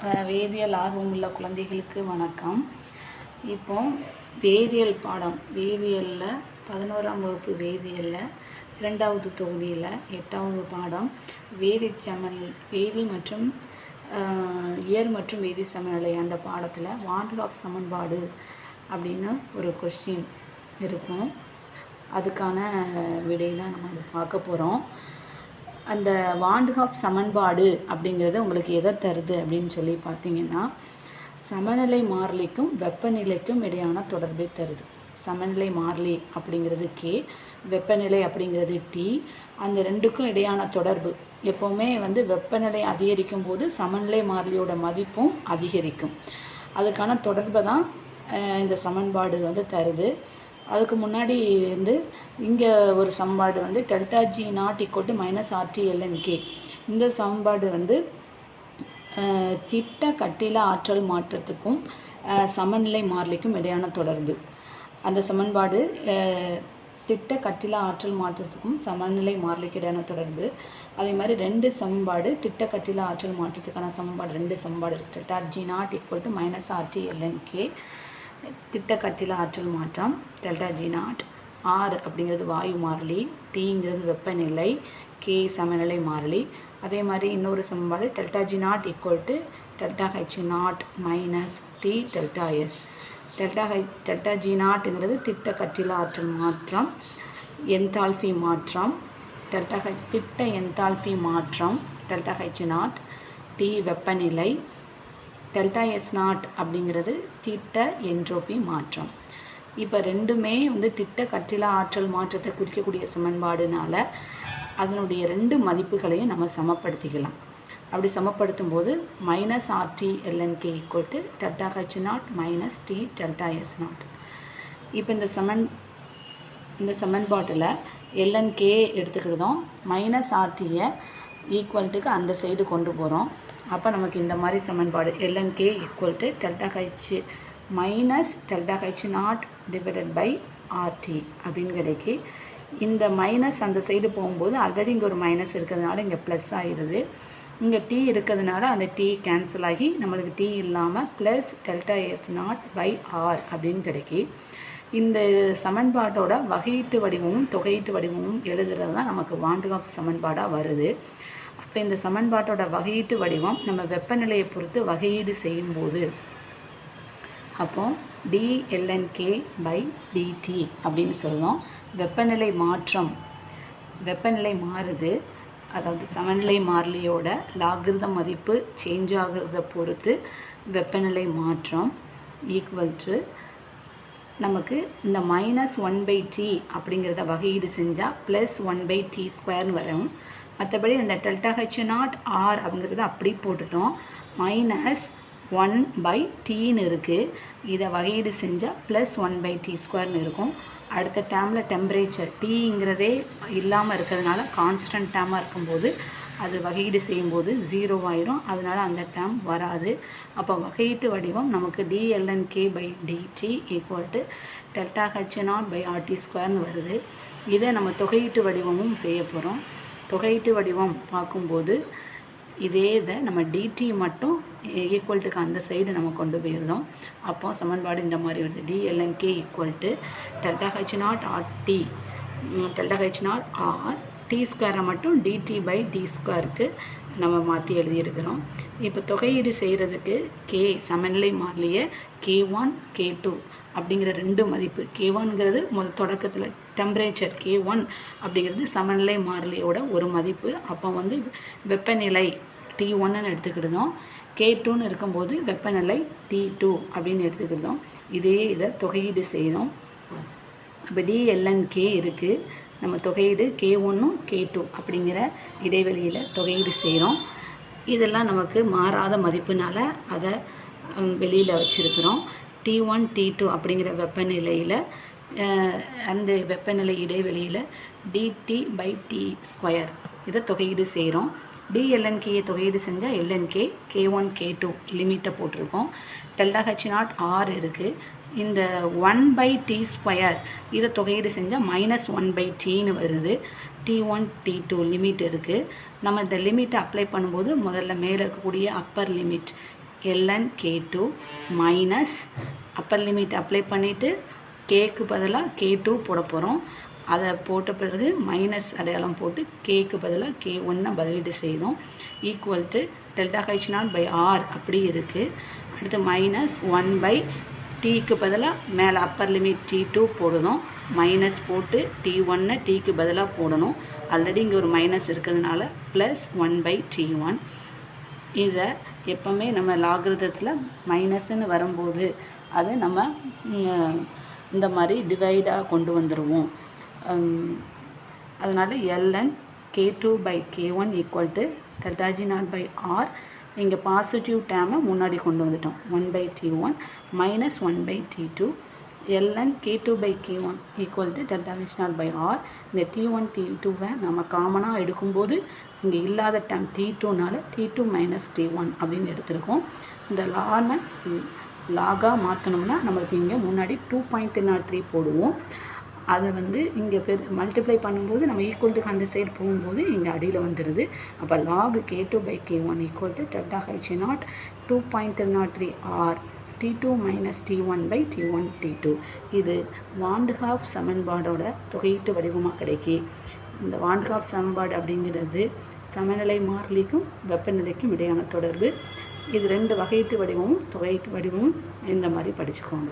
வேதியியல் ஆர்வமுள்ள குழந்தைகளுக்கு வணக்கம். இப்போ வேதியியல் பாடம் வேதியியலில் 11ஆம் வகுப்பு வேதியியலில் 2வது தொகுதியில் 8வது பாடம் வேதி மற்றும் இயர் மற்றும் வேதி சமநிலை. அந்த பாடத்தில் வான் டூ ஆஃப் சமன்பாடு அப்படின்னு ஒரு கொஸ்டின் இருக்கும். அதுக்கான விடை தான் நம்ம பார்க்க போகிறோம். அந்த வான் டூ ஆஃப் சமன்பாடு அப்படிங்கிறது உங்களுக்கு எதை தருது அப்படின்னு சொல்லி பார்த்தீங்கன்னா, சமநிலை மாறிலிக்கும் வெப்பநிலைக்கும் இடையான தொடர்பை தருது. சமநிலை மாறிலி அப்படிங்கிறது கே, வெப்பநிலை அப்படிங்கிறது டி. அந்த ரெண்டுக்கும் இடையான தொடர்பு எப்போவுமே வெப்பநிலை அதிகரிக்கும் போது சமநிலை மாறிலியோட மதிப்பும் அதிகரிக்கும். அதுக்கான தொடர்பை தான் இந்த சமன்பாடு தருது. அதுக்கு முன்னாடி இங்கே ஒரு சமன்பாடு delta G naught equal to minus RT LNK. இந்த சமன்பாடு திட்ட கட்டில ஆற்றல் மாற்றத்துக்கும் சமநிலை மாறிலிக்கும் இடையான தொடர்பு. அந்த சமன்பாடு திட்ட கட்டில ஆற்றல் மாற்றத்துக்கும் சமநிலை மாறிலிக்கு இடையான தொடர்பு. அதே மாதிரி ரெண்டு சமன்பாடு திட்ட கட்டில ஆற்றல் மாற்றத்துக்கான சமன்பாடு, ரெண்டு சமன்பாடு இருக்குது. Delta G naught equal to minus RT LNK திட்ட கட்டில ஆற்றல் மாற்றம், டெல்டா ஜி நாட். ஆர் அப்படிங்கிறது வாயு மாறிலி, டிங்கிறது வெப்பநிலை, கே சமநிலை மாறிலி. அதே மாதிரி இன்னொரு சமன்பாடு delta G naught equal to delta H naught minus T delta S. Delta G நாட்டுங்கிறது திட்ட கட்டில ஆற்றல் மாற்றம், என்தால்பி மாற்றம், டெல்டா ஹெச் திட்ட என்தால்பி மாற்றம், டெல்டா ஹெச் நாட். டி வெப்பநிலை, டெல்டா எஸ் நாட் அப்படிங்கிறது திட்ட என்ட்ரோபி மாற்றம். இப்போ ரெண்டுமே திட்ட கட்டில ஆற்றல் மாற்றத்தை குறிக்கக்கூடிய சமன்பாடுனால அதனுடைய ரெண்டு மதிப்புகளையும் நம்ம சமப்படுத்திக்கலாம். அப்படி சமப்படுத்தும் போது minus RT LNK equal to delta H naught minus T delta S naught. இப்போ இந்த சமன்பாட்டில் எல்என்கே எடுத்துக்கிட்டோம், மைனஸ் ஆர்டியை ஈக்குவல்ட்டுக்கு அந்த சைடு கொண்டு போகிறோம். அப்போ நமக்கு இந்த மாதிரி சமன்பாடு LNK equal to delta H minus delta H naught divided by RT அப்படின்னு கிடைக்கி. இந்த மைனஸ் அந்த சைடு போகும்போது ஆல்ரெடி இங்கே ஒரு மைனஸ் இருக்கிறதுனால இங்கே ப்ளஸ் ஆகிடுது. இங்கே டி இருக்கிறதுனால அந்த டி கேன்சல் ஆகி நம்மளுக்கு டி இல்லாமல் plus delta S naught by R அப்படின்னு கிடைக்கி. இந்த சமன்பாட்டோட வகையீட்டு வடிவமும் தொகையீட்டு வடிவமும் எழுதுறது தான் நமக்கு வான் டூ ஆஃப் சமன்பாடாக வருது. அப்போ இந்த சமன்பாட்டோட வகையீட்டு வடிவம் நம்ம வெப்பநிலையை பொறுத்து வகையீடு செய்யும்போது அப்போ டிஎல்என்கே பை டிடி அப்படின்னு சொல்லுவோம். வெப்பநிலை மாற்றம், வெப்பநிலை மாறுது, அதாவது சமநிலை மாறிலியோட லாகிருதம் மதிப்பு சேஞ்ச் ஆகிறத பொறுத்து வெப்பநிலை மாற்றம் ஈக்குவல் டு நமக்கு இந்த -1/t அப்படிங்கிறத வகையீடு செஞ்சால் +1/t² வரும். மற்றபடி இந்த டெல்டா ஹெச் நாட் ஆர் அப்படிங்கிறத அப்படி போட்டுட்டோம். -1/tன்னு இருக்குது. இதை வகையீடு செஞ்சால் +1/t² இருக்கும். அடுத்த டேர்மில் டெம்பரேச்சர் டீங்கிறதே இல்லாமல் இருக்கிறதுனால கான்ஸ்டன்ட் டேர்மாக இருக்கும்போது அது வகையீடு செய்யும்போது 0 ஆயிரும். அதனால் அந்த டேர்ம் வராது. அப்போ வகையீட்டு வடிவம் நமக்கு D LNK by DT equal to delta H naught by RT வருது. இதை நம்ம தொகையீட்டு வடிவமும் செய்ய போகிறோம். தொகையீட்டு வடிவம் பார்க்கும்போது இதே இதை நம்ம டிடி மட்டும் ஈக்குவல்ட்டுக்கு அந்த சைடு நம்ம கொண்டு போயிருந்தோம். அப்போ சமன்பாடு இந்த மாதிரி வருது. D LNK equal to delta H naught RT, delta H naught R T மட்டும் டிடி பை டி²க்கு நம்ம மாற்றி எழுதியிருக்கிறோம். இப்போ தொகையீடு செய்கிறதுக்கு கே சமநிலை மாறிலியை K1 K2 அப்படிங்கிற ரெண்டு மதிப்பு, K1ங்கிறது தொடக்கத்தில் டெம்பரேச்சர், K1 அப்படிங்கிறது சமநிலை மாறிலியோட ஒரு மதிப்பு. அப்போ வெப்பநிலை T1ன்னு எடுத்துக்கிட்டோம். K2ன்னு இருக்கும்போது வெப்பநிலை T2 அப்படின்னு எடுத்துக்கிட்டோம். இதை தொகையீடு செய்தோம். அப்போ டிஎல்என்கே இருக்குது. நம்ம தொகையீடு K1 K2 அப்படிங்கிற இடைவெளியில் தொகையீடு செய்கிறோம். இதெல்லாம் நமக்கு மாறாத மதிப்புனால அதை வெளியில் வச்சுருக்கிறோம். T1 T2 அப்படிங்கிற வெப்பநிலையில் அந்த வெப்பநிலை இடைவெளியில் டிடி பை டி² இதை தொகையீடு செய்கிறோம். டிஎல்என்கேயை தொகையீடு செஞ்சால் எல்என்கே K1 K2 லிமிட்டை போட்டிருக்கோம். டெல்டா ஹெச் நாட் ஆர் இருக்குது. இந்த 1/t² இதை தொகையீடு செஞ்சால் -1/tன்னு வருது. T1 T2 லிமிட் இருக்குது. நம்ம இந்த லிமிட்டை அப்ளை பண்ணும்போது முதல்ல மேலே இருக்கக்கூடிய upper limit ln K2 minus upper limit apply பண்ணிவிட்டு கேக்கு பதிலாக K2 போட போகிறோம். அதை போட்ட பிறகு மைனஸ் அடையாளம் போட்டு கேக்கு பதிலாக K1 பதிலீடு செய்தோம். ஈக்குவல் டு டெல்டா H0/R அப்படி இருக்குது. அடுத்து மைனஸ் 1/Tக்கு பதிலாக மேலே அப்பர் லிமிட் T2 போடுதோம். மைனஸ் போட்டு T1 Tக்கு பதிலாக போடணும். ஆல்ரெடி இங்கே ஒரு மைனஸ் இருக்கிறதுனால ப்ளஸ் 1/T1. இதை எப்போவுமே நம்ம லாகிரதத்தில் மைனஸ்ன்னு வரும்போது அது நம்ம இந்த மாதிரி டிவைடாக கொண்டு வந்துடுவோம். அதனால் ln K2/K1 equal to delta G0/R. இங்கே பாசிட்டிவ் டேமை முன்னாடி கொண்டு வந்துட்டோம். 1/T1 minus 1/T2 ln K2/K1 equal to delta H0/R. இந்த T1 T2வை நம்ம காமனாக எடுக்கும்போது இங்கே இல்லாத டேம் T2னால T2 மைனஸ் T1 அப்படின்னு எடுத்துருக்கோம். இந்த லாகாக மாற்றணும்னா நம்மளுக்கு இங்கே முன்னாடி 2.3 போடுவோம். அதை இங்கே மல்டிப்ளை பண்ணும்போது நம்ம ஈக்குவல் டு அந்த சைடு போகும்போது இங்கே அடியில் வந்துடுது. அப்போ log K2/K1 equal to delta H0 2.3R T2 minus T1/T1 T2. இது வான்ட்-ஹாஃப் சமன்பாடோட தொகையீட்டு வடிவமாக கிடைக்கி. இந்த வான்ட்-ஹாஃப் சமன்பாடு அப்படிங்கிறது சமநிலை மாறிலிக்கும் வெப்பநிலைக்கும் இடையான தொடர்பு. இது 2 வகையீட்டு வடிவமும் தொகையீட்டு வடிவமும் இந்த மாதிரி படிச்சுக்கோங்க.